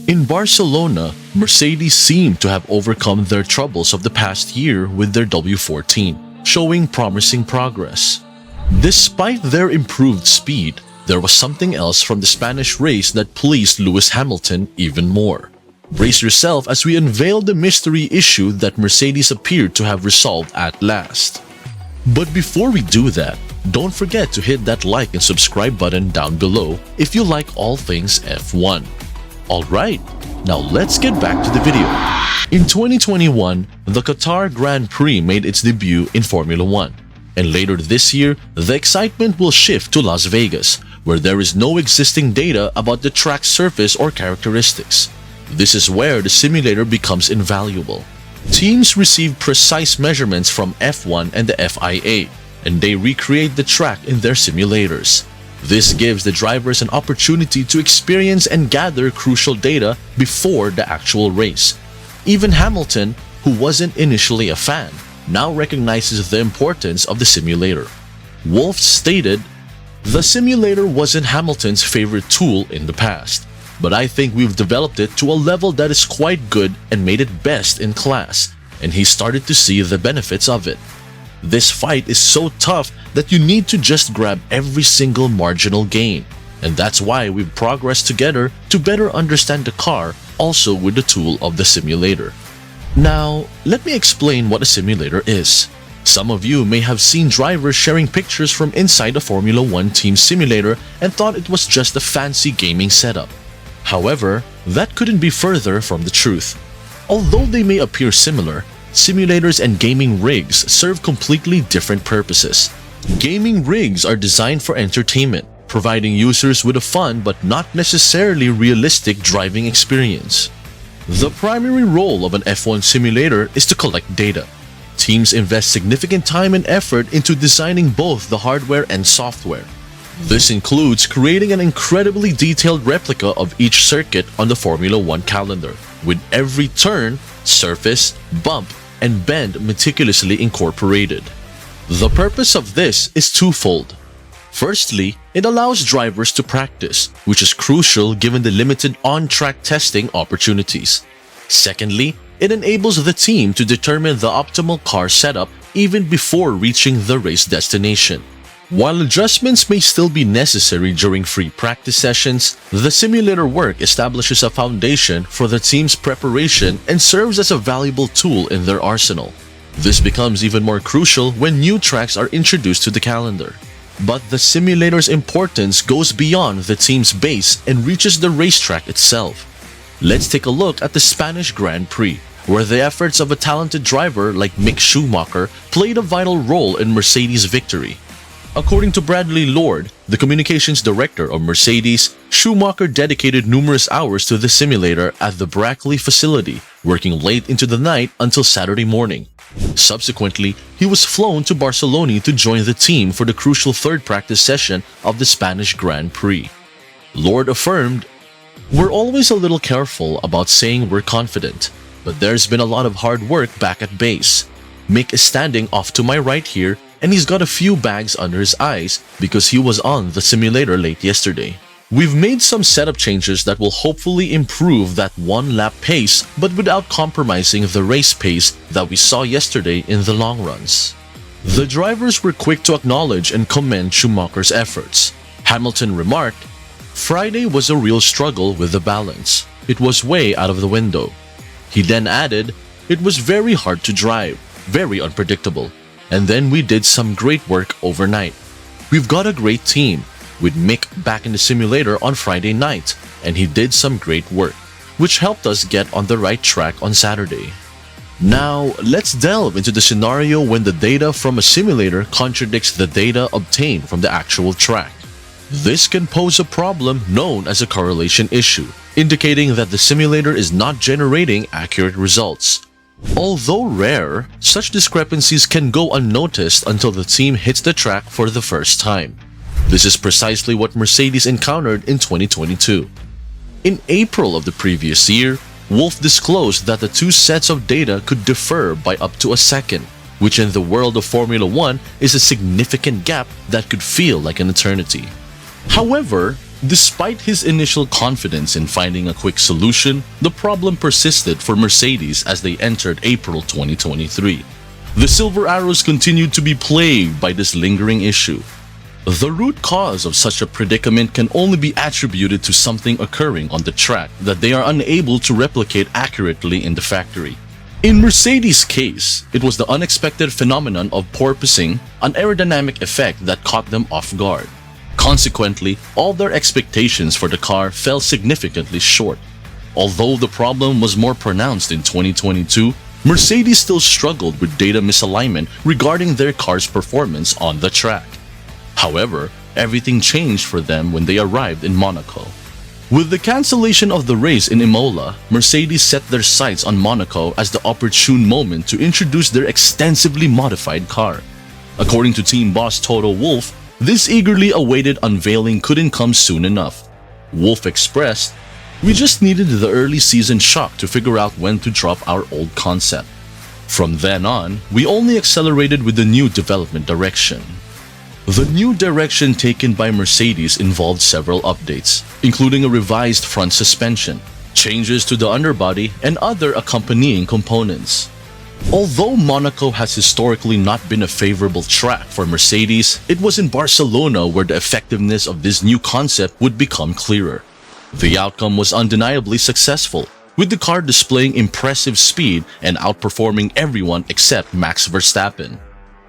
In Barcelona, Mercedes seemed to have overcome their troubles of the past year with their W14, showing promising progress. Despite their improved speed, there was something else from the Spanish race that pleased Lewis Hamilton even more. Brace yourself as we unveil the mystery issue that Mercedes appeared to have resolved at last. But before we do that, don't forget to hit that like and subscribe button down below if you like all things F1. Alright, now let's get back to the video. In 2021, the Qatar Grand Prix made its debut in Formula 1. And later this year, the excitement will shift to Las Vegas, where there is no existing data about the track's surface or characteristics. This is where the simulator becomes invaluable. Teams receive precise measurements from F1 and the FIA, and they recreate the track in their simulators. This gives the drivers an opportunity to experience and gather crucial data before the actual race. Even Hamilton, who wasn't initially a fan, now recognizes the importance of the simulator. Wolff stated, "The simulator wasn't Hamilton's favorite tool in the past, but I think we've developed it to a level that is quite good and made it best in class, and he started to see the benefits of it. This fight is so tough that you need to just grab every single marginal gain, and that's why we've progressed together to better understand the car, also with the tool of the simulator." Now, let me explain what a simulator is. Some of you may have seen drivers sharing pictures from inside a Formula 1 team simulator and thought it was just a fancy gaming setup. However, that couldn't be further from the truth. Although they may appear similar, simulators and gaming rigs serve completely different purposes. Gaming rigs are designed for entertainment, providing users with a fun but not necessarily realistic driving experience. The primary role of an F1 simulator is to collect data. Teams invest significant time and effort into designing both the hardware and software. This includes creating an incredibly detailed replica of each circuit on the Formula 1 calendar, with every turn, surface, bump, and bend meticulously incorporated. The purpose of this is twofold. Firstly, it allows drivers to practice, which is crucial given the limited on-track testing opportunities. Secondly, it enables the team to determine the optimal car setup even before reaching the race destination. While adjustments may still be necessary during free practice sessions, the simulator work establishes a foundation for the team's preparation and serves as a valuable tool in their arsenal. This becomes even more crucial when new tracks are introduced to the calendar. But the simulator's importance goes beyond the team's base and reaches the racetrack itself. Let's take a look at the Spanish Grand Prix, where the efforts of a talented driver like Mick Schumacher played a vital role in Mercedes' victory. According to Bradley Lord, the communications director of Mercedes, Schumacher dedicated numerous hours to the simulator at the Brackley facility, working late into the night until Saturday morning. Subsequently, he was flown to Barcelona to join the team for the crucial third practice session of the Spanish Grand Prix. Lord affirmed, "We're always a little careful about saying we're confident, but there's been a lot of hard work back at base. Mick is standing off to my right here, and he's got a few bags under his eyes because he was on the simulator late yesterday. We've made some setup changes that will hopefully improve that one-lap pace, but without compromising the race pace that we saw yesterday in the long runs." The drivers were quick to acknowledge and commend Schumacher's efforts. Hamilton remarked, "Friday was a real struggle with the balance. It was way out of the window." He then added, "It was very hard to drive, very unpredictable. And then we did some great work overnight. We've got a great team, with Mick back in the simulator on Friday night, and he did some great work, which helped us get on the right track on Saturday." Now, let's delve into the scenario when the data from a simulator contradicts the data obtained from the actual track. This can pose a problem known as a correlation issue, indicating that the simulator is not generating accurate results. Although rare, such discrepancies can go unnoticed until the team hits the track for the first time. This is precisely what Mercedes encountered in 2022. In April of the previous year, Wolff disclosed that the two sets of data could differ by up to a second, which in the world of Formula 1 is a significant gap that could feel like an eternity. However, Despite his initial confidence in finding a quick solution, the problem persisted for Mercedes as they entered April 2023. The Silver Arrows continued to be plagued by this lingering issue. The root cause of such a predicament can only be attributed to something occurring on the track that they are unable to replicate accurately in the factory. In Mercedes' case, it was the unexpected phenomenon of porpoising, an aerodynamic effect that caught them off guard. Consequently, all their expectations for the car fell significantly short. Although the problem was more pronounced in 2022, Mercedes still struggled with data misalignment regarding their car's performance on the track. However, everything changed for them when they arrived in Monaco. With the cancellation of the race in Imola, Mercedes set their sights on Monaco as the opportune moment to introduce their extensively modified car. According to team boss Toto Wolff, this eagerly awaited unveiling couldn't come soon enough. Wolff expressed, "We just needed the early season shock to figure out when to drop our old concept. From then on, we only accelerated with the new development direction." The new direction taken by Mercedes involved several updates, including a revised front suspension, changes to the underbody, and other accompanying components. Although Monaco has historically not been a favorable track for Mercedes, it was in Barcelona where the effectiveness of this new concept would become clearer. The outcome was undeniably successful, with the car displaying impressive speed and outperforming everyone except Max Verstappen.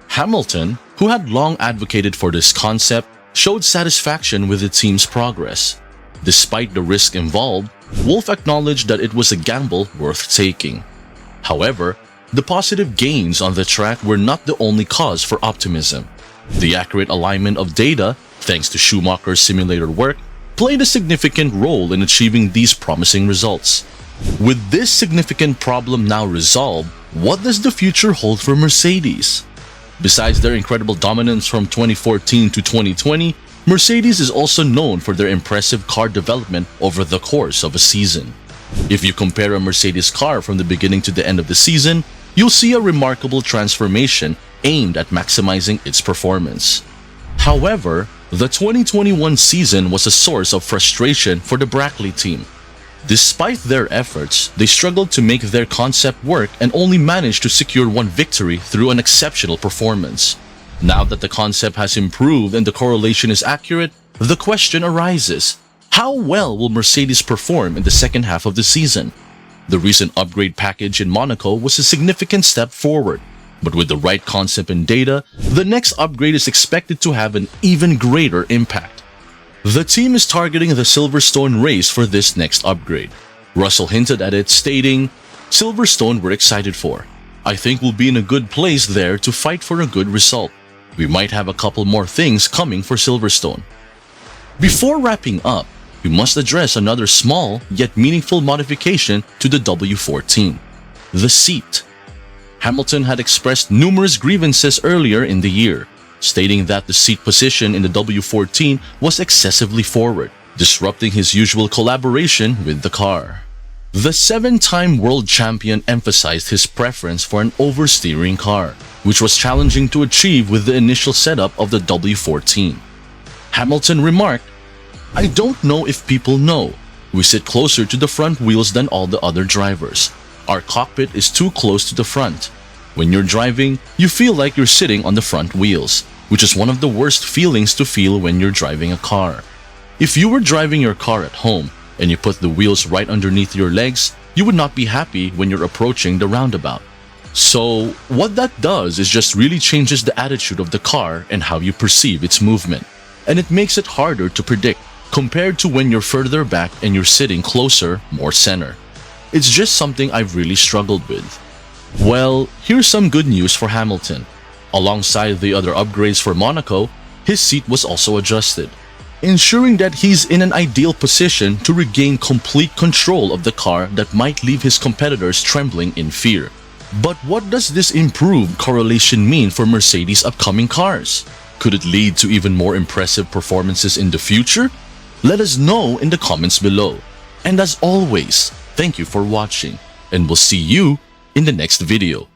Hamilton, who had long advocated for this concept, showed satisfaction with the team's progress. Despite the risk involved, Wolff acknowledged that it was a gamble worth taking. However, the positive gains on the track were not the only cause for optimism. The accurate alignment of data, thanks to Schumacher's simulator work, played a significant role in achieving these promising results. With this significant problem now resolved, what does the future hold for Mercedes? Besides their incredible dominance from 2014 to 2020, Mercedes is also known for their impressive car development over the course of a season. If you compare a Mercedes car from the beginning to the end of the season, you'll see a remarkable transformation aimed at maximizing its performance. However, the 2021 season was a source of frustration for the Brackley team. Despite their efforts, they struggled to make their concept work and only managed to secure one victory through an exceptional performance. Now that the concept has improved and the correlation is accurate, the question arises: how well will Mercedes perform in the second half of the season? The recent upgrade package in Monaco was a significant step forward, but with the right concept and data, the next upgrade is expected to have an even greater impact. The team is targeting the Silverstone race for this next upgrade. Russell hinted at it, stating, "Silverstone we're excited for. I think we'll be in a good place there to fight for a good result. We might have a couple more things coming for Silverstone." Before wrapping up, we must address another small yet meaningful modification to the W14: the seat. Hamilton had expressed numerous grievances earlier in the year, stating that the seat position in the W14 was excessively forward, disrupting his usual collaboration with the car. The 7-time world champion emphasized his preference for an oversteering car, which was challenging to achieve with the initial setup of the W14. Hamilton remarked, "I don't know if people know. We sit closer to the front wheels than all the other drivers. Our cockpit is too close to the front. When you're driving, you feel like you're sitting on the front wheels, which is one of the worst feelings to feel when you're driving a car. If you were driving your car at home and you put the wheels right underneath your legs, you would not be happy when you're approaching the roundabout. So what that does is just really changes the attitude of the car and how you perceive its movement. And it makes it harder to predict compared to when you're further back and you're sitting closer, more center. It's just something I've really struggled with." Well, here's some good news for Hamilton. Alongside the other upgrades for Monaco, his seat was also adjusted, ensuring that he's in an ideal position to regain complete control of the car that might leave his competitors trembling in fear. But what does this improved correlation mean for Mercedes' upcoming cars? Could it lead to even more impressive performances in the future? Let us know in the comments below. And as always, thank you for watching, and we'll see you in the next video.